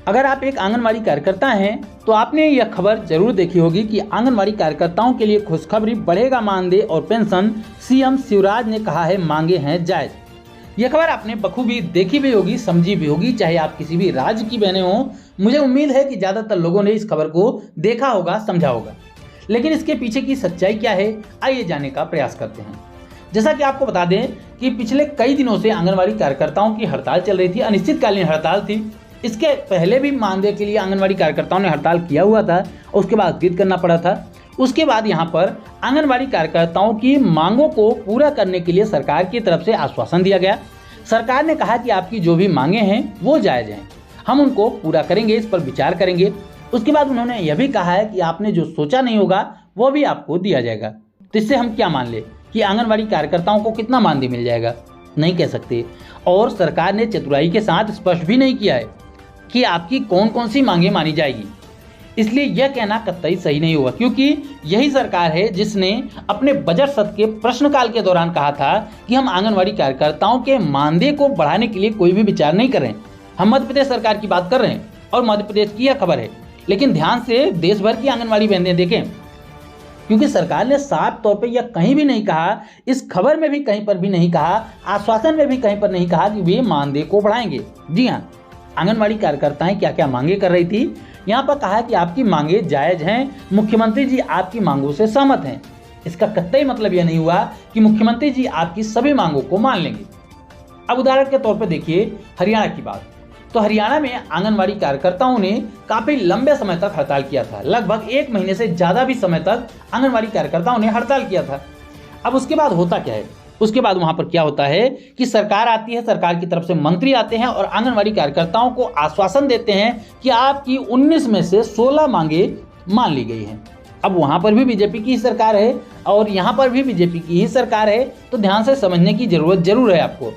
अगर आप एक आंगनवाड़ी कार्यकर्ता हैं तो आपने यह खबर जरूर देखी होगी कि आंगनवाड़ी कार्यकर्ताओं के लिए खुशखबरी, बढ़ेगा मानदेय और पेंशन। सीएम शिवराज ने कहा है मांगे हैं जायज। यह खबर आपने बखूबी देखी भी होगी, समझी भी होगी, चाहे आप किसी भी राज्य की बहनें हों। मुझे उम्मीद है कि ज़्यादातर लोगों ने इस खबर को देखा होगा, समझा होगा। लेकिन इसके पीछे की सच्चाई क्या है, आइए जानने का प्रयास करते हैं। जैसा कि आपको बता दें कि पिछले कई दिनों से आंगनवाड़ी कार्यकर्ताओं की हड़ताल चल रही थी, अनिश्चितकालीन हड़ताल थी। इसके पहले भी मानदेय के लिए आंगनवाड़ी कार्यकर्ताओं ने हड़ताल किया हुआ था, उसके बाद स्थगित करना पड़ा था। उसके बाद यहाँ पर आंगनवाड़ी कार्यकर्ताओं की मांगों को पूरा करने के लिए सरकार की तरफ से आश्वासन दिया गया। सरकार ने कहा कि आपकी जो भी मांगे हैं वो जायज़ हैं, हम उनको पूरा करेंगे, इस पर विचार करेंगे। उसके बाद उन्होंने यह भी कहा है कि आपने जो सोचा नहीं होगा वो भी आपको दिया जाएगा। तो इससे हम क्या मान ले कि आंगनवाड़ी कार्यकर्ताओं को कितना मानदेय मिल जाएगा, नहीं कह सकते। और सरकार ने चतुराई के साथ स्पष्ट भी नहीं किया है कि आपकी कौन कौन सी मांगे मानी जाएगी। इसलिए यह कहना कतई सही नहीं होगा, क्योंकि यही सरकार है जिसने अपने बजट सत्र के प्रश्नकाल के दौरान कहा था कि हम आंगनवाड़ी कार्यकर्ताओं के मानदेय को बढ़ाने के लिए कोई भी विचार नहीं कर रहे हैं। हम मध्य प्रदेश सरकार की बात कर रहे हैं और मध्य प्रदेश की यह खबर है। लेकिन ध्यान से देश भर की आंगनवाड़ी बहनें देखें, क्योंकि सरकार ने साफ तौर पे यह कहीं भी नहीं कहा, इस खबर में भी कहीं पर भी नहीं कहा, आश्वासन में भी कहीं पर नहीं कहा कि वे मानदेय को बढ़ाएंगे। जी हाँ, आंगनवाड़ी कार्यकर्ताएं क्या क्या मांगे कर रही थी, यहाँ पर कहा कि आपकी मांगे जायज हैं, मुख्यमंत्री जी आपकी मांगों से सहमत हैं। इसका कतई मतलब यह नहीं हुआ कि मुख्यमंत्री जी आपकी सभी मांगों को मान लेंगे। अब उदाहरण के तौर पर देखिए हरियाणा की बात। तो हरियाणा में आंगनवाड़ी कार्यकर्ताओं ने काफी लंबे समय तक हड़ताल किया था, लगभग 1 महीने से ज्यादा भी समय तक आंगनवाड़ी कार्यकर्ताओं ने हड़ताल किया था। अब उसके बाद होता क्या है, उसके बाद वहां पर क्या होता है कि सरकार आती है, सरकार की तरफ से मंत्री आते हैं और आंगनवाड़ी कार्यकर्ताओं को आश्वासन देते हैं कि आपकी 19 में से 16 मांगे मान ली गई हैं। अब वहां पर भी बीजेपी की ही सरकार है और यहाँ पर भी बीजेपी की ही सरकार है, तो ध्यान से समझने की जरूरत जरूर है आपको।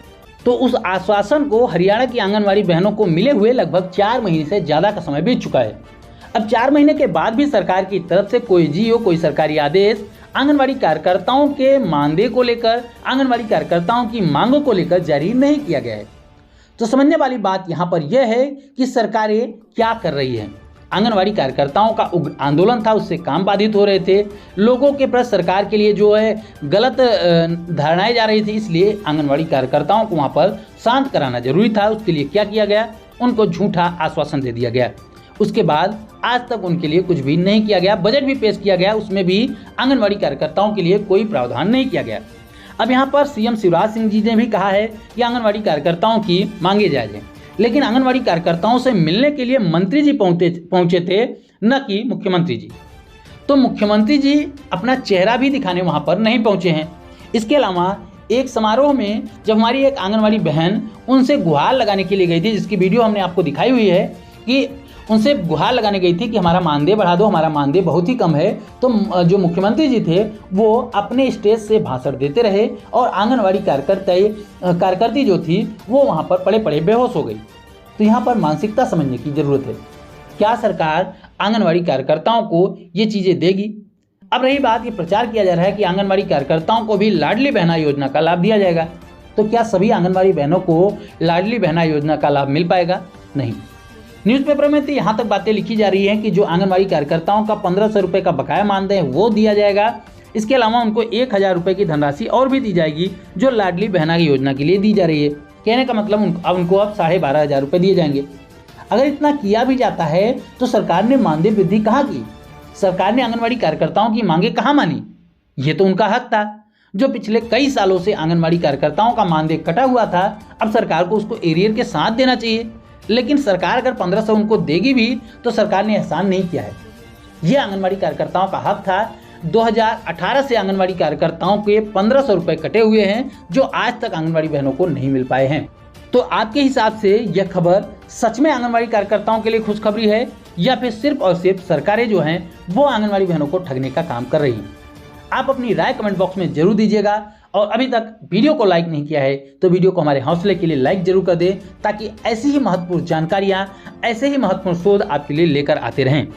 तो उस आश्वासन को हरियाणा की आंगनवाड़ी बहनों को मिले हुए लगभग 4 महीने से ज़्यादा का समय बीत चुका है। अब 4 महीने के बाद भी सरकार की तरफ से कोई जीओ, कोई सरकारी आदेश आंगनवाड़ी कार्यकर्ताओं के मानदेय को लेकर, आंगनवाड़ी कार्यकर्ताओं की मांगों को लेकर जारी नहीं किया गया है। तो समझने वाली बात यहाँ पर यह है कि सरकारें क्या कर रही हैं। आंगनवाड़ी कार्यकर्ताओं का उग्र आंदोलन था, उससे काम बाधित हो रहे थे, लोगों के प्रति सरकार के लिए जो है गलत धारणाएं जा रही थी, इसलिए आंगनवाड़ी कार्यकर्ताओं को वहाँ पर शांत कराना जरूरी था। उसके लिए क्या किया गया, उनको झूठा आश्वासन दे दिया गया। उसके बाद आज तक उनके लिए कुछ भी नहीं किया गया। बजट भी पेश किया गया, उसमें भी आंगनवाड़ी कार्यकर्ताओं के लिए कोई प्रावधान नहीं किया गया। अब यहाँ पर सीएम शिवराज सिंह जी ने भी कहा है कि आंगनवाड़ी कार्यकर्ताओं की मांगे जायज हैं, लेकिन आंगनवाड़ी कार्यकर्ताओं से मिलने के लिए मंत्री जी पहुंचे थे, न कि मुख्यमंत्री जी। तो मुख्यमंत्री जी अपना चेहरा भी दिखाने वहां पर नहीं पहुंचे हैं। इसके अलावा एक समारोह में जब हमारी एक आंगनवाड़ी बहन उनसे गुहार लगाने के लिए गई थी, जिसकी वीडियो हमने आपको दिखाई हुई है, कि उनसे गुहार लगाने गई थी कि हमारा मानदेय बढ़ा दो, हमारा मानदेय बहुत ही कम है। तो जो मुख्यमंत्री जी थे वो अपने स्टेज से भाषण देते रहे और आंगनवाड़ी कार्यकर्ती जो थी वो वहाँ पर पड़े पड़े बेहोश हो गई। तो यहाँ पर मानसिकता समझने की जरूरत है। क्या सरकार आंगनवाड़ी कार्यकर्ताओं को ये चीज़ें देगी? अब रही बात, ये प्रचार किया जा रहा है कि आंगनवाड़ी कार्यकर्ताओं को भी लाडली बहना योजना का लाभ दिया जाएगा। तो क्या सभी आंगनवाड़ी बहनों को लाडली बहना योजना का लाभ मिल पाएगा? नहीं। न्यूज़पेपर में तो यहाँ तक बातें लिखी जा रही हैं कि जो आंगनवाड़ी कार्यकर्ताओं का 1500 रुपये का बकाया मानदेय है वो दिया जाएगा। इसके अलावा उनको 1000 रुपये की धनराशि और भी दी जाएगी जो लाडली बहना की योजना के लिए दी जा रही है। कहने का मतलब उनको अब 12,500 रुपये दिए जाएंगे। अगर इतना किया भी जाता है तो सरकार ने मानदेय वृद्धि कहाँ की? सरकार ने आंगनवाड़ी कार्यकर्ताओं की मांगे कहाँ मानी? ये तो उनका हक था। जो पिछले कई सालों से आंगनवाड़ी कार्यकर्ताओं का मानदेय कटा हुआ था, अब सरकार को उसको एरियर के साथ देना चाहिए। लेकिन सरकार अगर 1500 उनको देगी भी तो सरकार ने एहसान नहीं किया है। ये आंगनवाड़ी कार्यकर्ताओं का हक था। 2018 से आंगनवाड़ी कार्यकर्ताओं के 1500 रुपये कटे हुए हैं जो आज तक आंगनवाड़ी बहनों को नहीं मिल पाए हैं। तो आपके हिसाब से यह खबर सच में आंगनवाड़ी कार्यकर्ताओं के लिए खुशखबरी है या फिर सिर्फ और सिर्फ सरकारें जो हैं वो आंगनवाड़ी बहनों को ठगने का काम कर रही हैं? आप अपनी राय कमेंट बॉक्स में जरूर दीजिएगा और अभी तक वीडियो को लाइक नहीं किया है तो वीडियो को हमारे हौसले के लिए लाइक जरूर कर दें ताकि ऐसी ही महत्वपूर्ण जानकारियां, ऐसे ही महत्वपूर्ण शोध आपके लिए लेकर आते रहें।